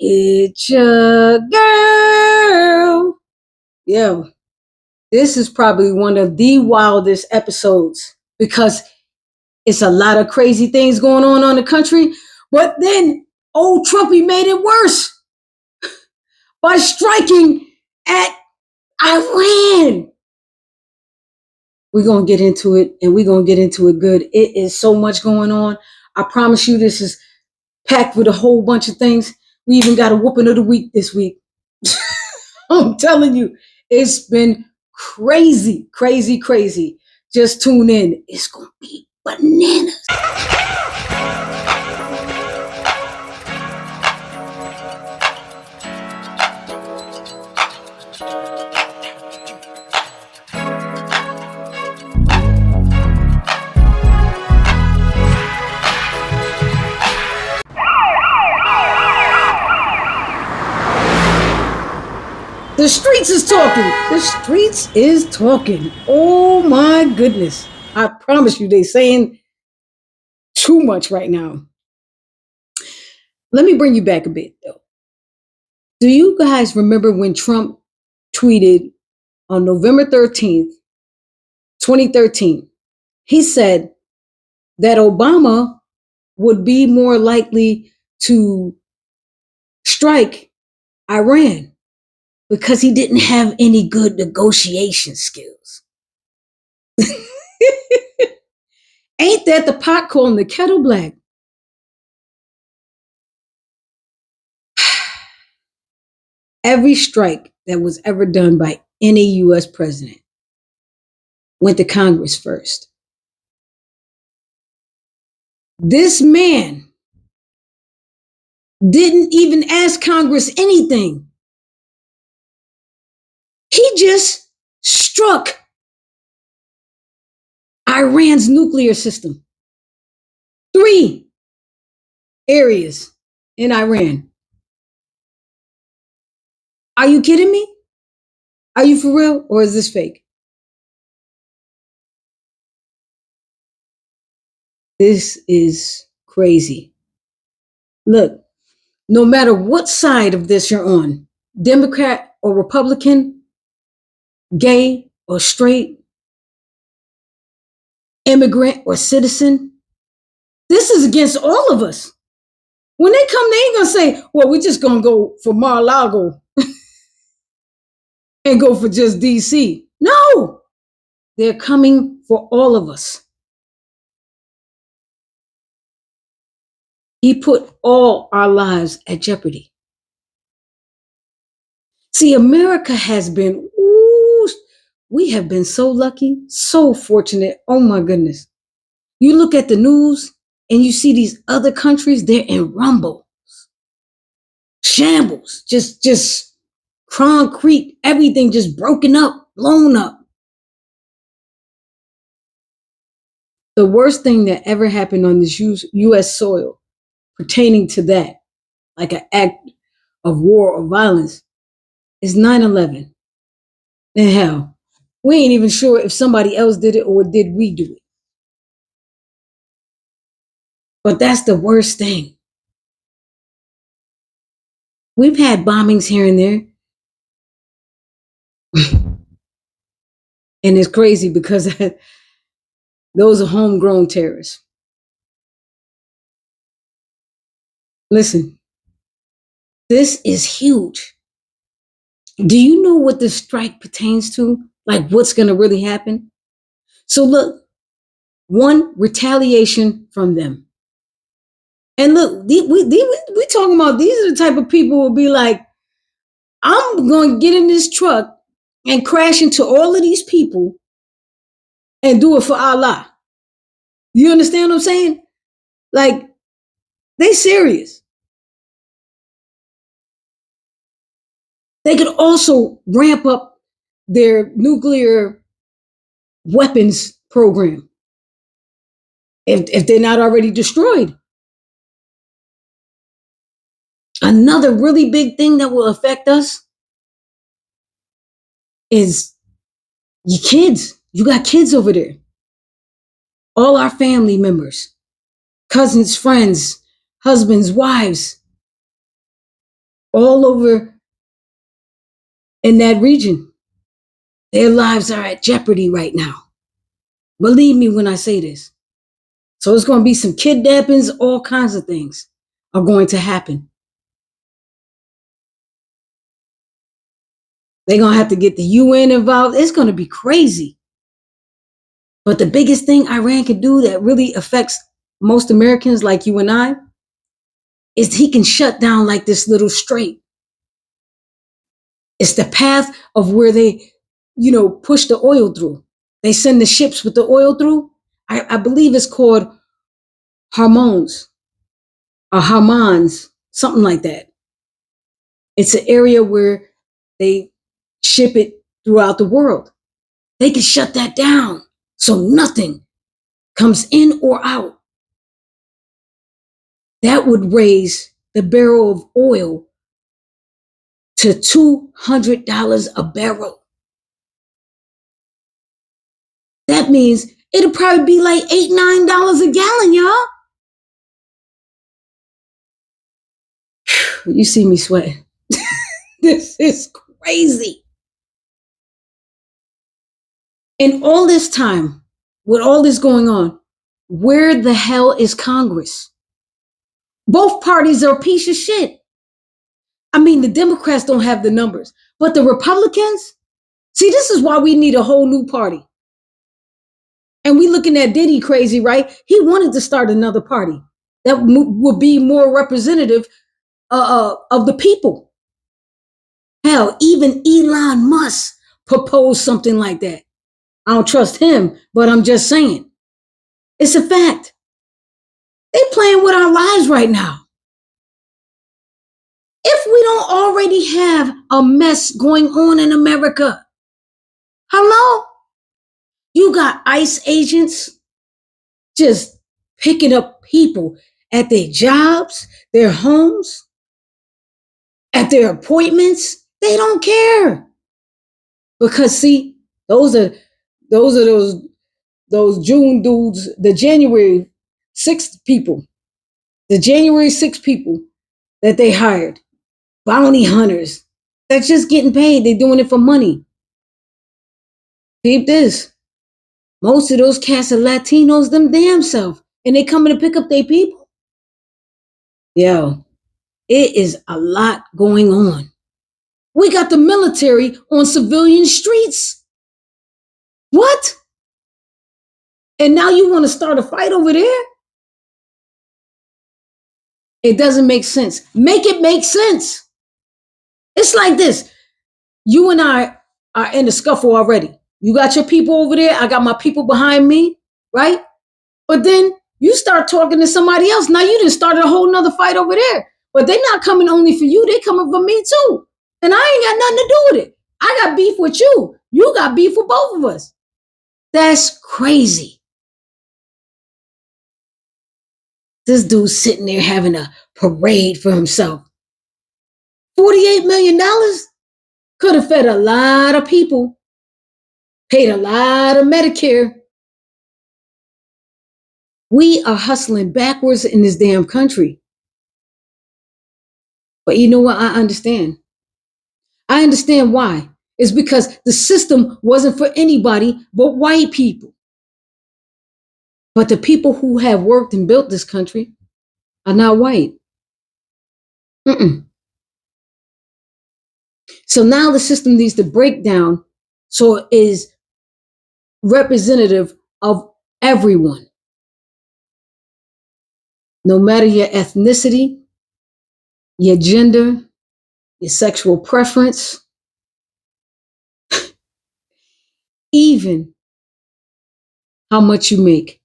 It's your girl. Yo, this is probably one of the wildest episodes because it's a lot of crazy things going on in the country. But then old Trumpy made it worse by striking at Iran. We're going to get into it, and we're going to get into it good. It is so much going on. I promise you this is packed with a whole bunch of things. We even got a whooping of the week this week. I'm telling you, it's been crazy, crazy, crazy. Just tune in. It's going to be bananas. The streets is talking. The streets is talking. Oh my goodness. I promise you, they saying too much right now. Let me bring you back a bit though. Do you guys remember when Trump tweeted on November 13th, 2013? He said that Obama would be more likely to strike Iran because he didn't have any good negotiation skills. Ain't that the pot calling the kettle black? Every strike that was ever done by any US president went to Congress first. This man didn't even ask Congress anything. He just struck Iran's nuclear system. 3 areas in Iran. Are you kidding me? Are you for real, or is this fake? This is crazy. Look, no matter what side of this you're on, Democrat or Republican, gay or straight, immigrant or citizen, this is against all of us. When they come, they ain't gonna say, well, we're just gonna go for Mar-a-Lago and go for just DC. No, they're coming for all of us. He put all our lives at jeopardy. See, America has been, we have been so lucky, so fortunate. Oh my goodness. You look at the news and you see these other countries, they're in rumbles, shambles, just concrete, everything just broken up, blown up. The worst thing that ever happened on this US soil pertaining to that, like an act of war or violence, is 9/11. And hell, we ain't even sure if somebody else did it or did we do it. But that's the worst thing. We've had bombings here and there. And it's crazy because those are homegrown terrorists. Listen, this is huge. Do you know what this strike pertains to? Like what's going to really happen? So look, one, retaliation from them. And look, we talking about these are the type of people who will be like, I'm going to get in this truck and crash into all of these people and do it for Allah. You understand what I'm saying? Like, they serious. They could also ramp up their nuclear weapons program if they're not already destroyed. Another really big thing that will affect us is your kids. You got kids over there. All our family members, cousins, friends, husbands, wives. all over in that region. Their lives are at jeopardy right now. Believe me when I say this. So it's going to be some kidnappings, all kinds of things are going to happen. They're going to have to get the UN involved. It's going to be crazy. But the biggest thing Iran can do that really affects most Americans like you and I is he can shut down like this little strait. It's the path of where they, push the oil through. They send the ships with the oil through. I believe it's called hormones or Harmons, something like that. It's an area where they ship it throughout the world. They can shut that down so nothing comes in or out. That would raise the barrel of oil to $200 a barrel. That means it'll probably be like $8, $9 a gallon, y'all. You see me sweating. This is crazy. And all this time, with all this going on, where the hell is Congress? Both parties are a piece of shit. I mean, the Democrats don't have the numbers, but the Republicans, see, this is why we need a whole new party. And we looking at Diddy crazy, right? He wanted to start another party that would be more representative of the people. Hell, even Elon Musk proposed something like that. I don't trust him, but I'm just saying. It's a fact. They playing with our lives right now. If we don't already have a mess going on in America, hello? You got ICE agents just picking up people at their jobs, their homes, at their appointments. They don't care. Because see, those June dudes, the January 6th people, the January 6th people that they hired, bounty hunters. They're just getting paid. They're doing it for money. Peep this. Most of those cats are Latinos them damn self. And they coming to pick up their people. Yo, it is a lot going on. We got the military on civilian streets. What? And now you want to start a fight over there? It doesn't make sense. Make it make sense. It's like this. You and I are in the scuffle already. You got your people over there. I got my people behind me, right? But then you start talking to somebody else. Now you just started a whole nother fight over there. But they're not coming only for you. They coming for me too. And I ain't got nothing to do with it. I got beef with you. You got beef with both of us. That's crazy. This dude's sitting there having a parade for himself. $48 million could have fed a lot of people, paid a lot of Medicare. We are hustling backwards in this damn country. But you know what? I understand. I understand why. It's because the system wasn't for anybody but white people. But the people who have worked and built this country are not white. Mm-mm. So now the system needs to break down so it is representative of everyone, no matter your ethnicity, your gender, your sexual preference, even how much you make.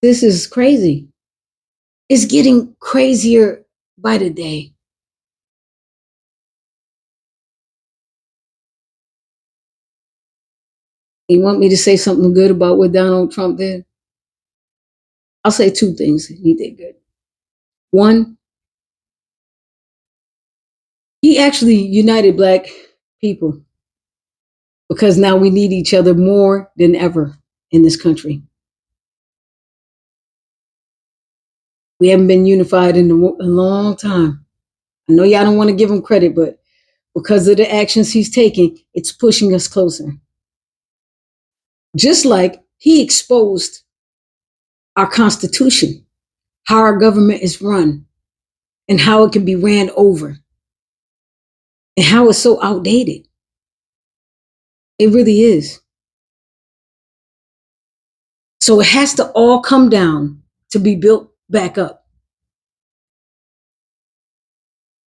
This is crazy. It's getting crazier by the day. You want me to say something good about what Donald Trump did? I'll say two things he did good. One, he actually united Black people because now we need each other more than ever in this country. We haven't been unified in a long time. I know y'all don't want to give him credit, but because of the actions he's taking, it's pushing us closer. Just like he exposed our Constitution, how our government is run, and how it can be ran over, and how it's so outdated. It really is. So it has to all come down to be built back up.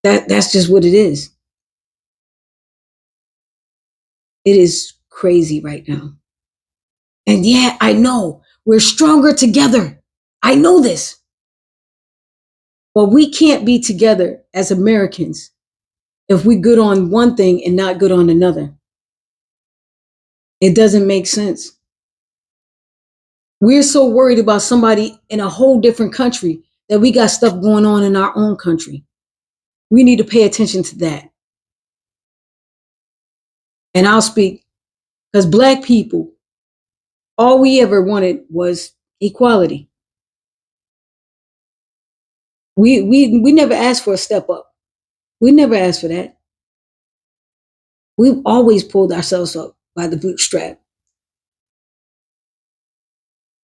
That's just what it is. It is crazy right now. And yeah, I know we're stronger together. I know this. But we can't be together as Americans if we good on one thing and not good on another. It doesn't make sense. We're so worried about somebody in a whole different country that we got stuff going on in our own country. We need to pay attention to that. And I'll speak because Black people, all we ever wanted was equality. We never asked for a step up. We never asked for that. We've always pulled ourselves up by the bootstrap.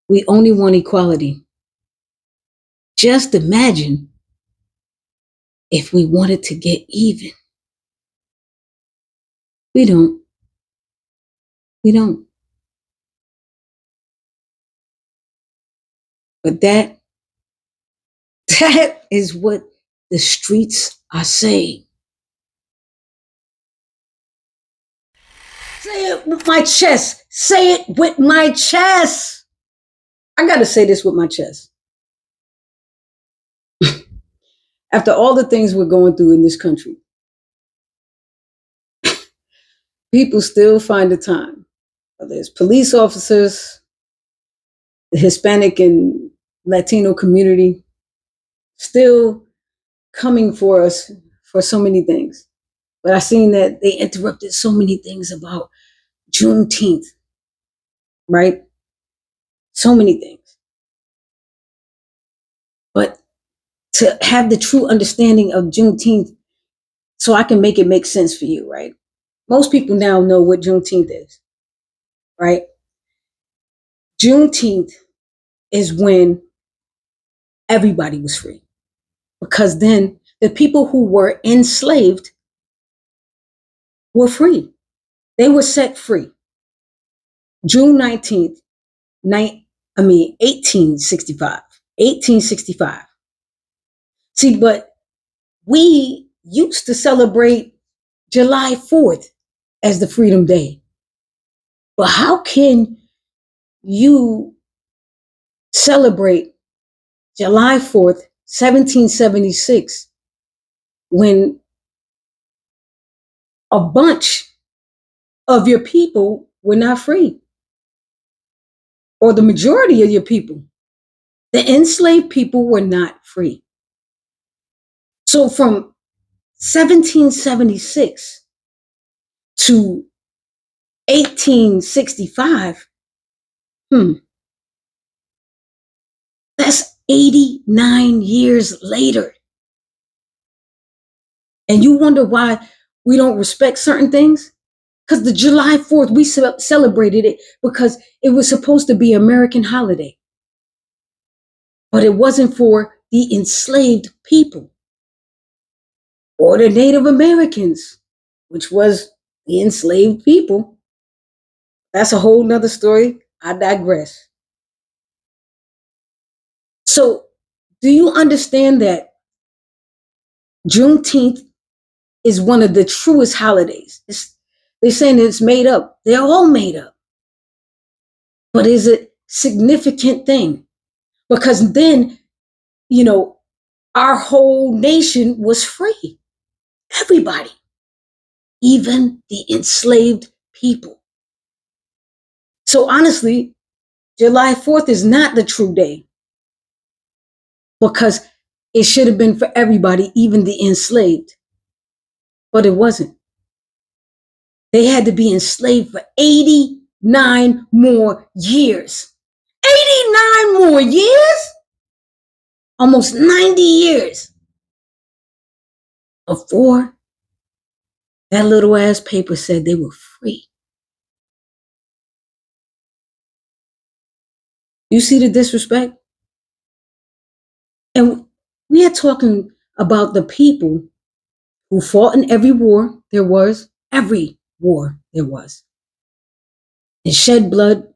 We only want equality. Just imagine if we wanted to get even. We don't. We don't. But that is what the streets are saying. Say it with my chest. Say it with my chest. I got to say this with my chest. After all the things we're going through in this country, people still find the time. Whether it's police officers, the Hispanic and Latino community, still coming for us for so many things. But I seen that they interrupted so many things about Juneteenth, right? So many things. But to have the true understanding of Juneteenth, so I can make it make sense for you, right? Most people now know what Juneteenth is, right? Juneteenth is when everybody was free. Because then the people who were enslaved were free. They were set free. June 19th, 1865. 1865. See, but we used to celebrate July 4th as the Freedom Day. But how can you celebrate July 4th, 1776, when a bunch of your people were not free? Or the majority of your people. The enslaved people were not free. So from 1776 to 1865, that's 89 years later. And you wonder why we don't respect certain things? Because the July 4th, we celebrated it because it was supposed to be an American holiday. But it wasn't for the enslaved people or the Native Americans, which was the enslaved people. That's a whole nother story. I digress. So, do you understand that Juneteenth is one of the truest holidays? They're saying it's made up. They're all made up. But is it significant thing? Because then, our whole nation was free. Everybody, even the enslaved people. So honestly, July 4th is not the true day because it should have been for everybody, even the enslaved. But it wasn't. They had to be enslaved for 89 more years. 89 more years? almost 90 years before that little ass paper said they were free. You see the disrespect? And we are talking about the people who fought in every war there was, and shed blood.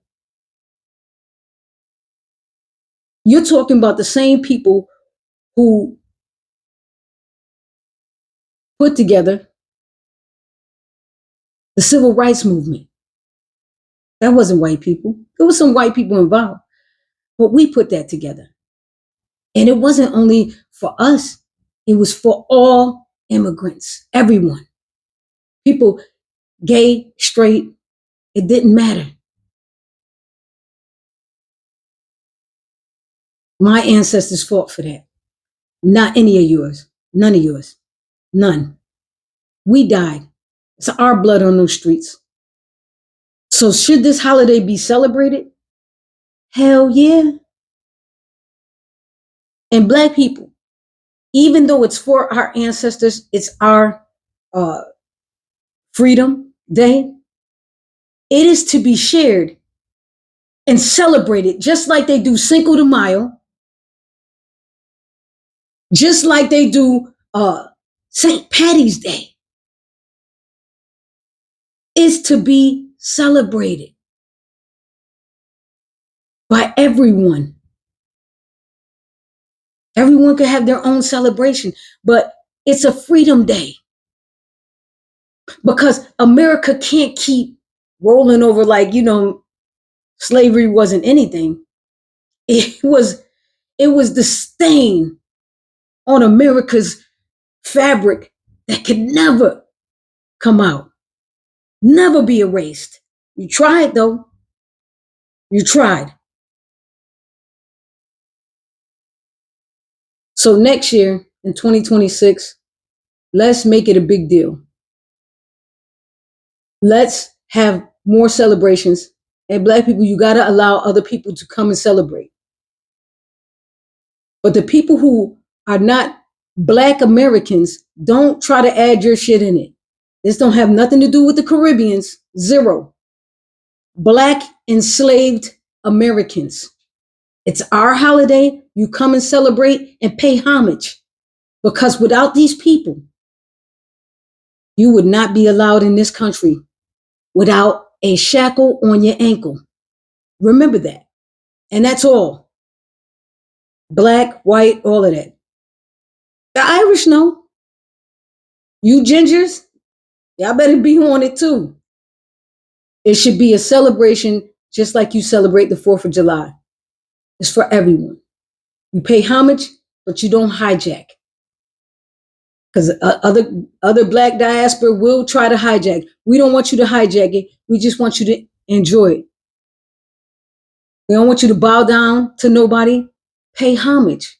You're talking about the same people who put together the civil rights movement. That wasn't white people. There was some white people involved, but we put that together. And it wasn't only for us, it was for all immigrants, everyone. People, gay, straight, it didn't matter. My ancestors fought for that. Not any of yours. None of yours. None. We died. It's our blood on those streets. So should this holiday be celebrated? Hell yeah. And Black people, even though it's for our ancestors, it's our uh, Freedom Day, it is to be shared and celebrated just like they do Cinco de Mayo, just like they do St. Patty's Day. Is to be celebrated by everyone. Everyone can have their own celebration, but it's a Freedom Day because America can't keep rolling over like, slavery wasn't anything. It was the stain on America's fabric that could never come out, never be erased. You tried though. You tried. So next year in 2026, let's make it a big deal. Let's have more celebrations. And Black people, you got to allow other people to come and celebrate. But the people who are not Black Americans, don't try to add your shit in it. This don't have nothing to do with the Caribbeans. Zero. Black enslaved Americans. It's our holiday. You come and celebrate and pay homage. Because without these people, you would not be allowed in this country without a shackle on your ankle. Remember that. And that's all. Black, white, all of that. The Irish know. You gingers, y'all better be on it too. It should be a celebration just like you celebrate the 4th of July. It's for everyone. You pay homage, but you don't hijack. Because other Black diaspora will try to hijack. We don't want you to hijack it. We just want you to enjoy it. We don't want you to bow down to nobody. Pay homage.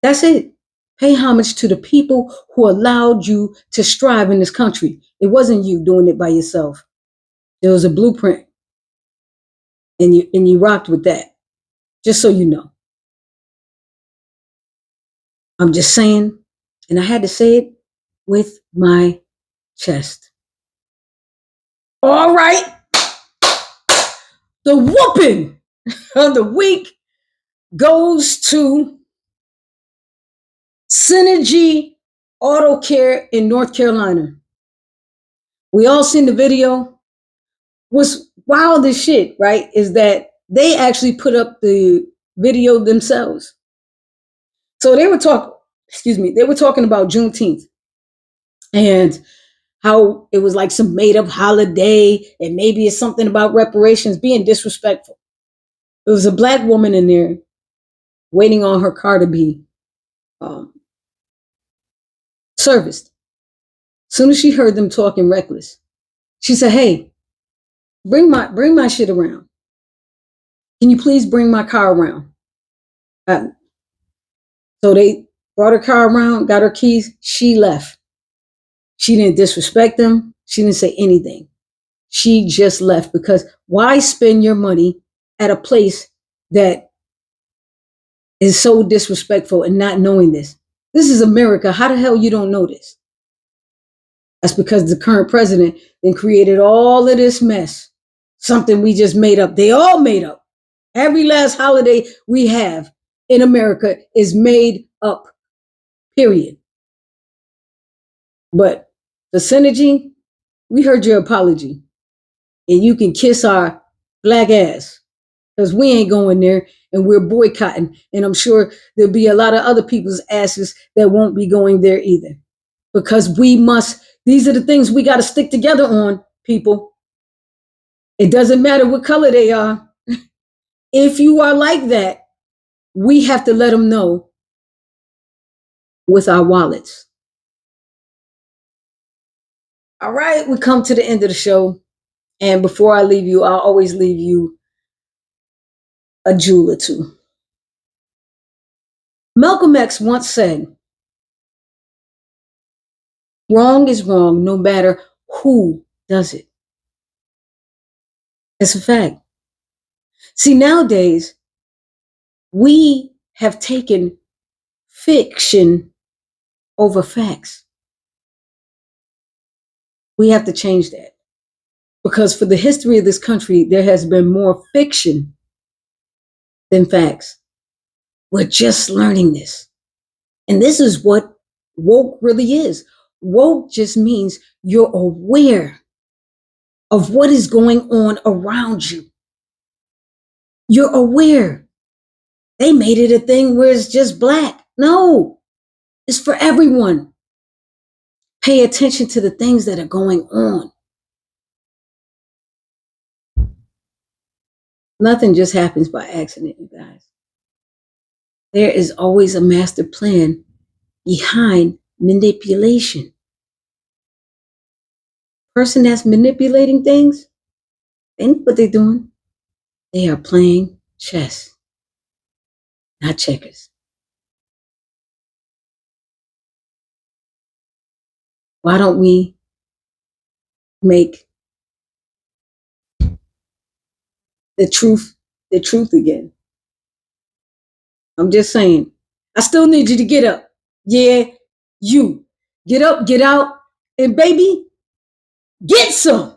That's it. Pay homage to the people who allowed you to strive in this country. It wasn't you doing it by yourself. There was a blueprint, and you rocked with that. Just so you know. I'm just saying, and I had to say it with my chest. All right. The whooping of the week goes to Synergy Auto Care in North Carolina. We all seen the video. What's wild as shit, right, is that they actually put up the video themselves. So they were talking about Juneteenth and how it was like some made-up holiday and maybe it's something about reparations, being disrespectful. There was a Black woman in there waiting on her car to be serviced. As soon as she heard them talking reckless, she said, "Hey, bring my shit around. Can you please bring my car around?" So they brought her car around, got her keys. She left. She didn't disrespect them. She didn't say anything. She just left because why spend your money at a place that is so disrespectful and not knowing this. This is America. How the hell you don't know this? That's because the current president then created all of this mess. Something we just made up. They all made up. Every last holiday we have in America is made up, period. But the Synergy, we heard your apology. And you can kiss our black ass because we ain't going there and we're boycotting. And I'm sure there'll be a lot of other people's asses that won't be going there either. Because we must, these are the things we got to stick together on, people. It doesn't matter what color they are. If you are like that, we have to let them know with our wallets. All right, we come to the end of the show. And before I leave you, I'll always leave you a jewel or two. Malcolm X once said, wrong is wrong no matter who does it. It's a fact. See, nowadays, we have taken fiction over facts. We have to change that. Because for the history of this country, there has been more fiction than facts. We're just learning this. And this is what woke really is. Woke just means you're aware of what is going on around you. You're aware. They made it a thing where it's just black. No, it's for everyone. Pay attention to the things that are going on. Nothing just happens by accident, you guys. There is always a master plan behind manipulation. Person that's manipulating things, they know what they're doing. They are playing chess, not checkers. Why don't we make the truth again? I'm just saying. I still need you to get up. Yeah, you. Get up, get out, and baby, get some.